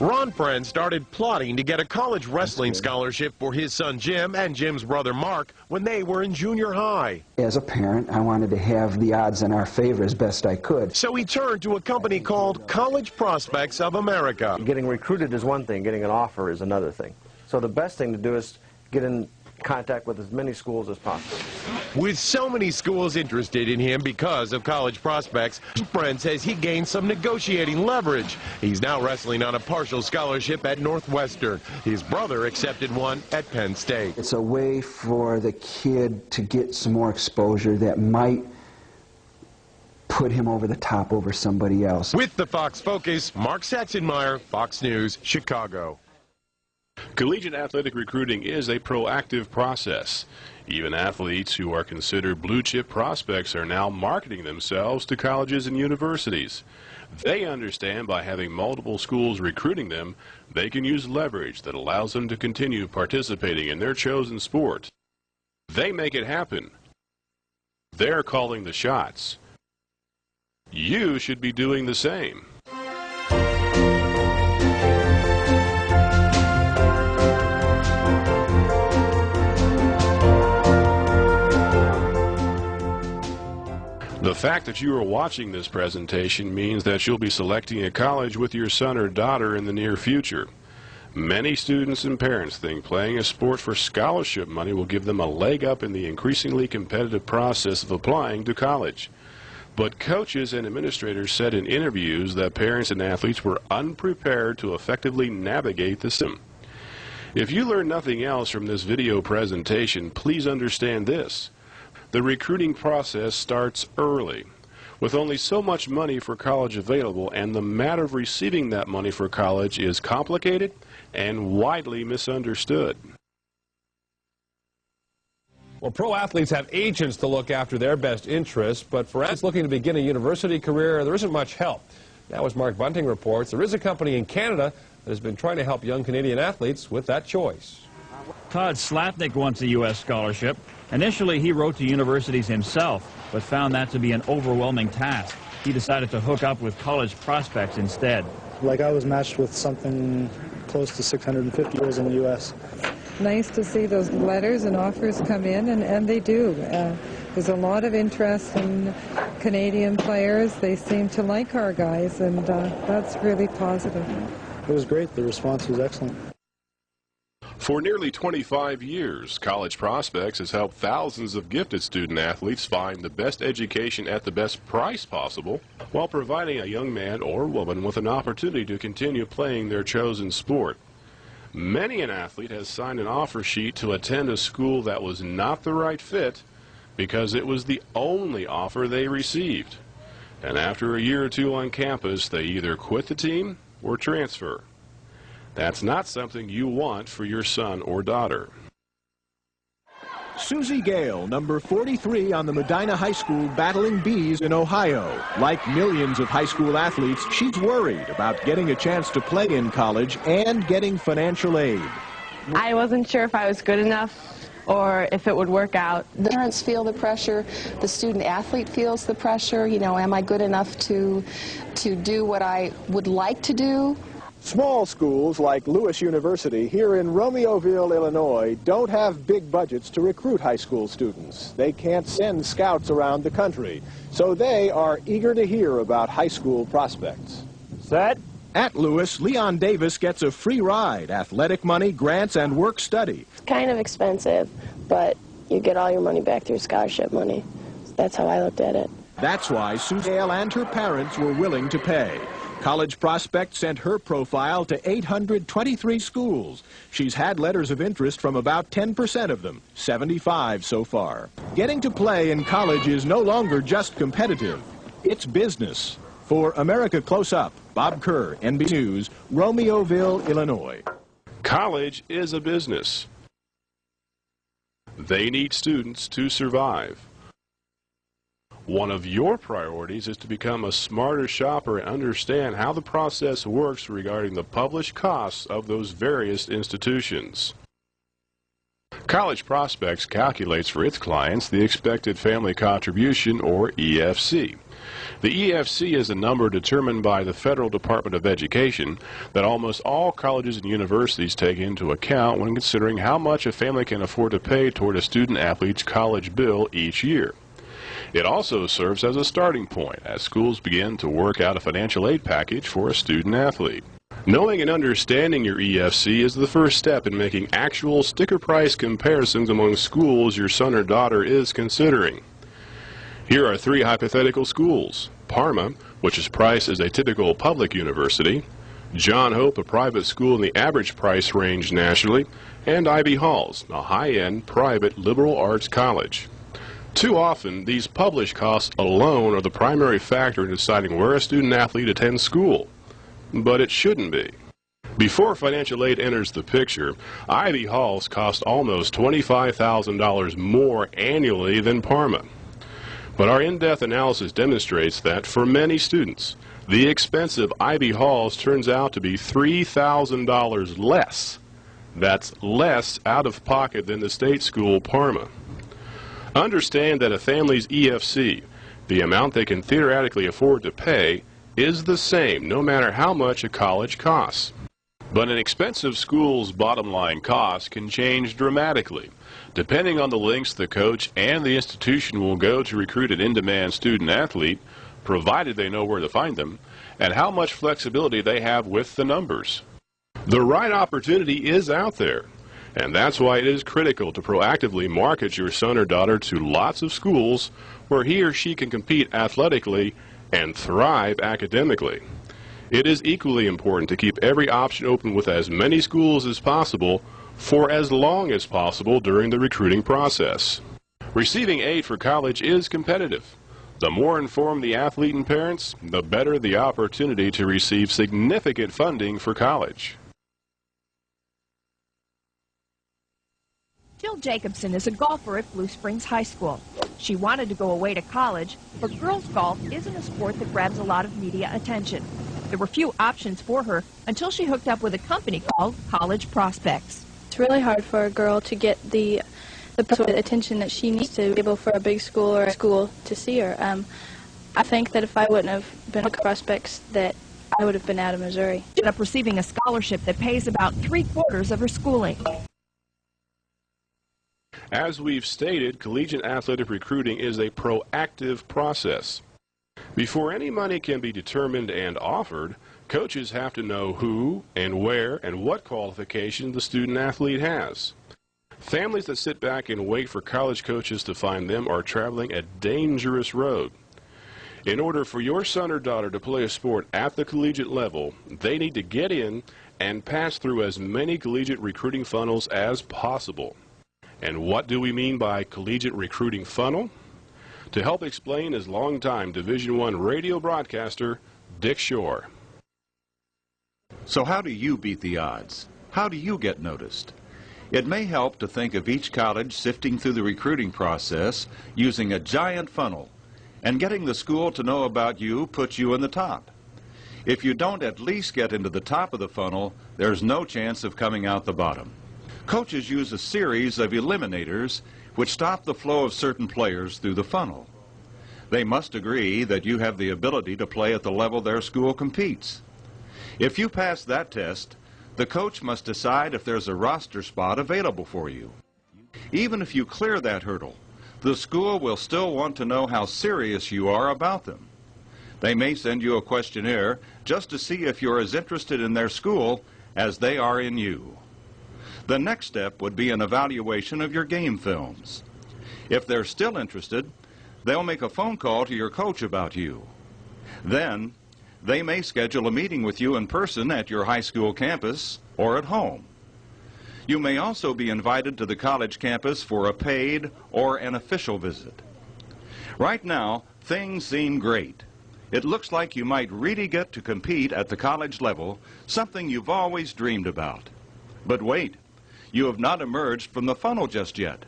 Ron Friend started plotting to get a college wrestling scholarship for his son Jim and Jim's brother Mark when they were in junior high. As a parent, I wanted to have the odds in our favor as best I could. So he turned to a company called College Prospects of America. Getting recruited is one thing, getting an offer is another thing. So the best thing to do is get in contact with as many schools as possible. With so many schools interested in him because of College Prospects, Friend says he gained some negotiating leverage. He's now wrestling on a partial scholarship at Northwestern. His brother accepted one at Penn State. It's a way for the kid to get some more exposure that might put him over the top over somebody else. With the Fox Focus, Mark Saxenmeyer, Fox News, Chicago. Collegiate athletic recruiting is a proactive process. Even athletes who are considered blue-chip prospects are now marketing themselves to colleges and universities. They understand by having multiple schools recruiting them, they can use leverage that allows them to continue participating in their chosen sport. They make it happen. They're calling the shots. You should be doing the same. The fact that you are watching this presentation means that you'll be selecting a college with your son or daughter in the near future. Many students and parents think playing a sport for scholarship money will give them a leg up in the increasingly competitive process of applying to college. But coaches and administrators said in interviews that parents and athletes were unprepared to effectively navigate the system. If you learn nothing else from this video presentation, please understand this. The recruiting process starts early. With only so much money for college available, and the matter of receiving that money for college is complicated and widely misunderstood. Well, pro athletes have agents to look after their best interests, but for athletes looking to begin a university career, there isn't much help. Now, as Mark Bunting reports, there is a company in Canada that has been trying to help young Canadian athletes with that choice. Todd Slatnik wants a U.S. scholarship. Initially, he wrote to universities himself, but found that to be an overwhelming task. He decided to hook up with College Prospects instead. Like I was matched with something close to 650 years in the U.S. Nice to see those letters and offers come in, and they do. There's a lot of interest in Canadian players. They seem to like our guys, and that's really positive. It was great. The response was excellent. For nearly 25 years, College Prospects has helped thousands of gifted student athletes find the best education at the best price possible, while providing a young man or woman with an opportunity to continue playing their chosen sport. Many an athlete has signed an offer sheet to attend a school that was not the right fit because it was the only offer they received. And after a year or two on campus, they either quit the team or transfer. That's not something you want for your son or daughter. Susie Gale, number 43 on the Medina High School Battling Bees in Ohio. Like millions of high school athletes, she's worried about getting a chance to play in college and getting financial aid. I wasn't sure if I was good enough or if it would work out. The parents feel the pressure, the student athlete feels the pressure. You know, am I good enough to do what I would like to do? Small schools like Lewis University here in Romeoville, Illinois, don't have big budgets to recruit high school students. They can't send scouts around the country, so they are eager to hear about high school prospects. Set. At Lewis, Leon Davis gets a free ride, athletic money, grants, and work study. It's kind of expensive, but you get all your money back through scholarship money. That's how I looked at it. That's why Susie Gale and her parents were willing to pay. College Prospect sent her profile to 823 schools. She's had letters of interest from about 10% of them, 75 so far. Getting to play in college is no longer just competitive. It's business. For America Close Up, Bob Kerr, NBC News, Romeoville, Illinois. College is a business. They need students to survive. One of your priorities is to become a smarter shopper and understand how the process works regarding the published costs of those various institutions. College Prospects calculates for its clients the expected family contribution, or EFC. The EFC is a number determined by the Federal Department of Education that almost all colleges and universities take into account when considering how much a family can afford to pay toward a student-athlete's college bill each year. It also serves as a starting point as schools begin to work out a financial aid package for a student-athlete. Knowing and understanding your EFC is the first step in making actual sticker price comparisons among schools your son or daughter is considering. Here are 3 hypothetical schools: Parma, which is priced as a typical public university; John Hope, a private school in the average price range nationally; and Ivy Halls, a high-end private liberal arts college. Too often, these published costs alone are the primary factor in deciding where a student-athlete attends school. But it shouldn't be. Before financial aid enters the picture, Ivy Halls cost almost $25,000 more annually than Parma. But our in-depth analysis demonstrates that for many students, the expensive Ivy Halls turns out to be $3,000 less. That's less out of pocket than the state school Parma. Understand that a family's EFC, the amount they can theoretically afford to pay, is the same no matter how much a college costs. But an expensive school's bottom line cost can change dramatically, depending on the lengths the coach and the institution will go to recruit an in-demand student-athlete, provided they know where to find them, and how much flexibility they have with the numbers. The right opportunity is out there, and that's why it is critical to proactively market your son or daughter to lots of schools where he or she can compete athletically and thrive academically. It is equally important to keep every option open with as many schools as possible for as long as possible during the recruiting process. Receiving aid for college is competitive. The more informed the athlete and parents, the better the opportunity to receive significant funding for college. Jill Jacobson is a golfer at Blue Springs High School. She wanted to go away to college, but girls golf isn't a sport that grabs a lot of media attention. There were few options for her until she hooked up with a company called College Prospects. It's really hard for a girl to get the attention that she needs to be able for a big school or a school to see her. I think that if I wouldn't have been with Prospects, that I would have been out of Missouri. She ended up receiving a scholarship that pays about 3/4 of her schooling. As we've stated, collegiate athletic recruiting is a proactive process. Before any money can be determined and offered, coaches have to know who and where and what qualifications the student-athlete has. Families that sit back and wait for college coaches to find them are traveling a dangerous road. In order for your son or daughter to play a sport at the collegiate level, they need to get in and pass through as many collegiate recruiting funnels as possible. And what do we mean by collegiate recruiting funnel? To help explain is longtime Division I radio broadcaster Dick Shore. So how do you beat the odds? How do you get noticed? It may help to think of each college sifting through the recruiting process using a giant funnel, and getting the school to know about you puts you in the top. If you don't at least get into the top of the funnel, there's no chance of coming out the bottom. Coaches use a series of eliminators which stop the flow of certain players through the funnel. They must agree that you have the ability to play at the level their school competes. If you pass that test, the coach must decide if there's a roster spot available for you. Even if you clear that hurdle, the school will still want to know how serious you are about them. They may send you a questionnaire just to see if you're as interested in their school as they are in you. The next step would be an evaluation of your game films. If they're still interested, they'll make a phone call to your coach about you. Then, they may schedule a meeting with you in person at your high school campus or at home. You may also be invited to the college campus for a paid or an official visit. Right now, things seem great. It looks like you might really get to compete at the college level, something you've always dreamed about. But wait. You have not emerged from the funnel just yet.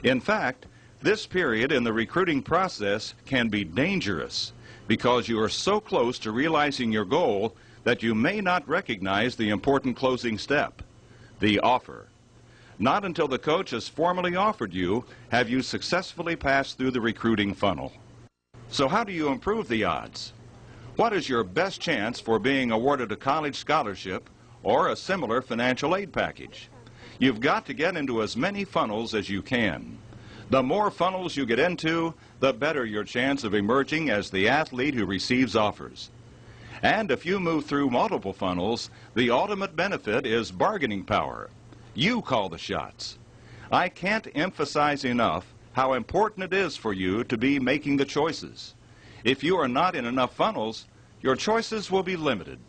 In fact, this period in the recruiting process can be dangerous because you are so close to realizing your goal that you may not recognize the important closing step, the offer. Not until the coach has formally offered you have you successfully passed through the recruiting funnel. So how do you improve the odds? What is your best chance for being awarded a college scholarship or a similar financial aid package? You've got to get into as many funnels as you can. The more funnels you get into, the better your chance of emerging as the athlete who receives offers. And if you move through multiple funnels, the ultimate benefit is bargaining power. You call the shots. I can't emphasize enough how important it is for you to be making the choices. If you are not in enough funnels, your choices will be limited.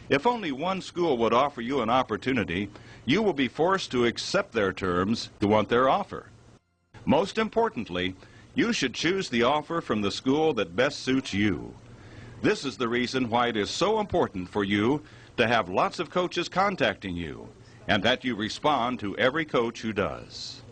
If only one school would offer you an opportunity, you will be forced to accept their terms to want their offer. Most importantly, you should choose the offer from the school that best suits you. This is the reason why it is so important for you to have lots of coaches contacting you, and that you respond to every coach who does.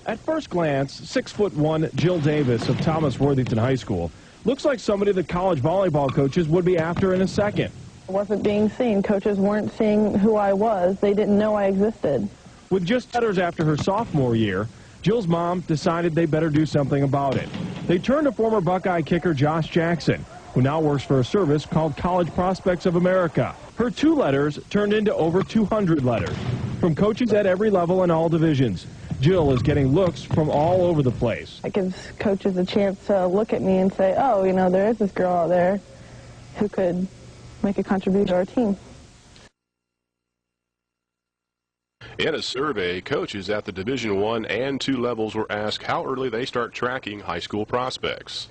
At first glance, 6'1" Jill Davis of Thomas Worthington High School looks like somebody that college volleyball coaches would be after in a second. I wasn't being seen. Coaches weren't seeing who I was. They didn't know I existed. With just letters after her sophomore year, Jill's mom decided they better do something about it. They turned to former Buckeye kicker Josh Jackson, who now works for a service called College Prospects of America. Her 2 letters turned into over 200 letters from coaches at every level in all divisions. Jill is getting looks from all over the place. It gives coaches a chance to look at me and say, oh, you know, there is this girl out there who could make a contribution to our team. In a survey, coaches at the Division I and II levels were asked how early they start tracking high school prospects.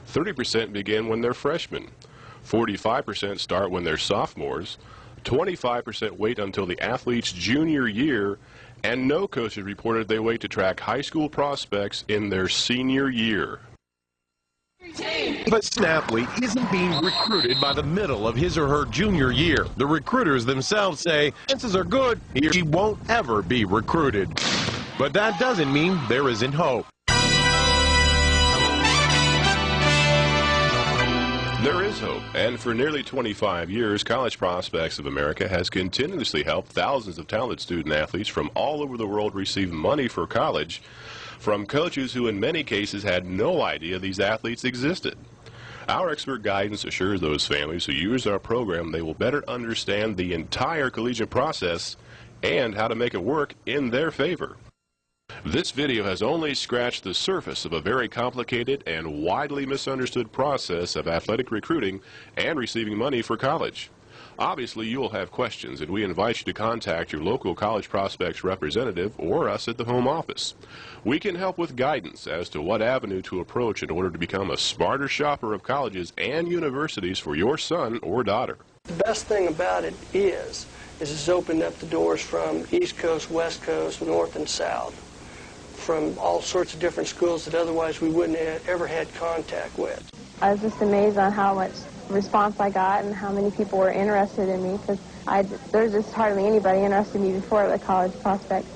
30% begin when they're freshmen, 45% start when they're sophomores, 25% wait until the athlete's junior year, and no coaches reported they wait to track high school prospects in their senior year. But an athlete isn't being recruited by the middle of his or her junior year. The recruiters themselves say chances are good he or she won't ever be recruited. But that doesn't mean there isn't hope. There is hope, and for nearly 25 years, College Prospects of America has continuously helped thousands of talented student-athletes from all over the world receive money for college from coaches who in many cases had no idea these athletes existed. Our expert guidance assures those families who use our program they will better understand the entire collegiate process and how to make it work in their favor. This video has only scratched the surface of a very complicated and widely misunderstood process of athletic recruiting and receiving money for college. Obviously, you will have questions, and we invite you to contact your local College Prospects representative or us at the home office. We can help with guidance as to what avenue to approach in order to become a smarter shopper of colleges and universities for your son or daughter. The best thing about it is it's opened up the doors from East Coast, West Coast, North and South, from all sorts of different schools that otherwise we wouldn't have ever had contact with. I was just amazed on how much response I got and how many people were interested in me, because there's just hardly anybody interested in me before the College Prospects.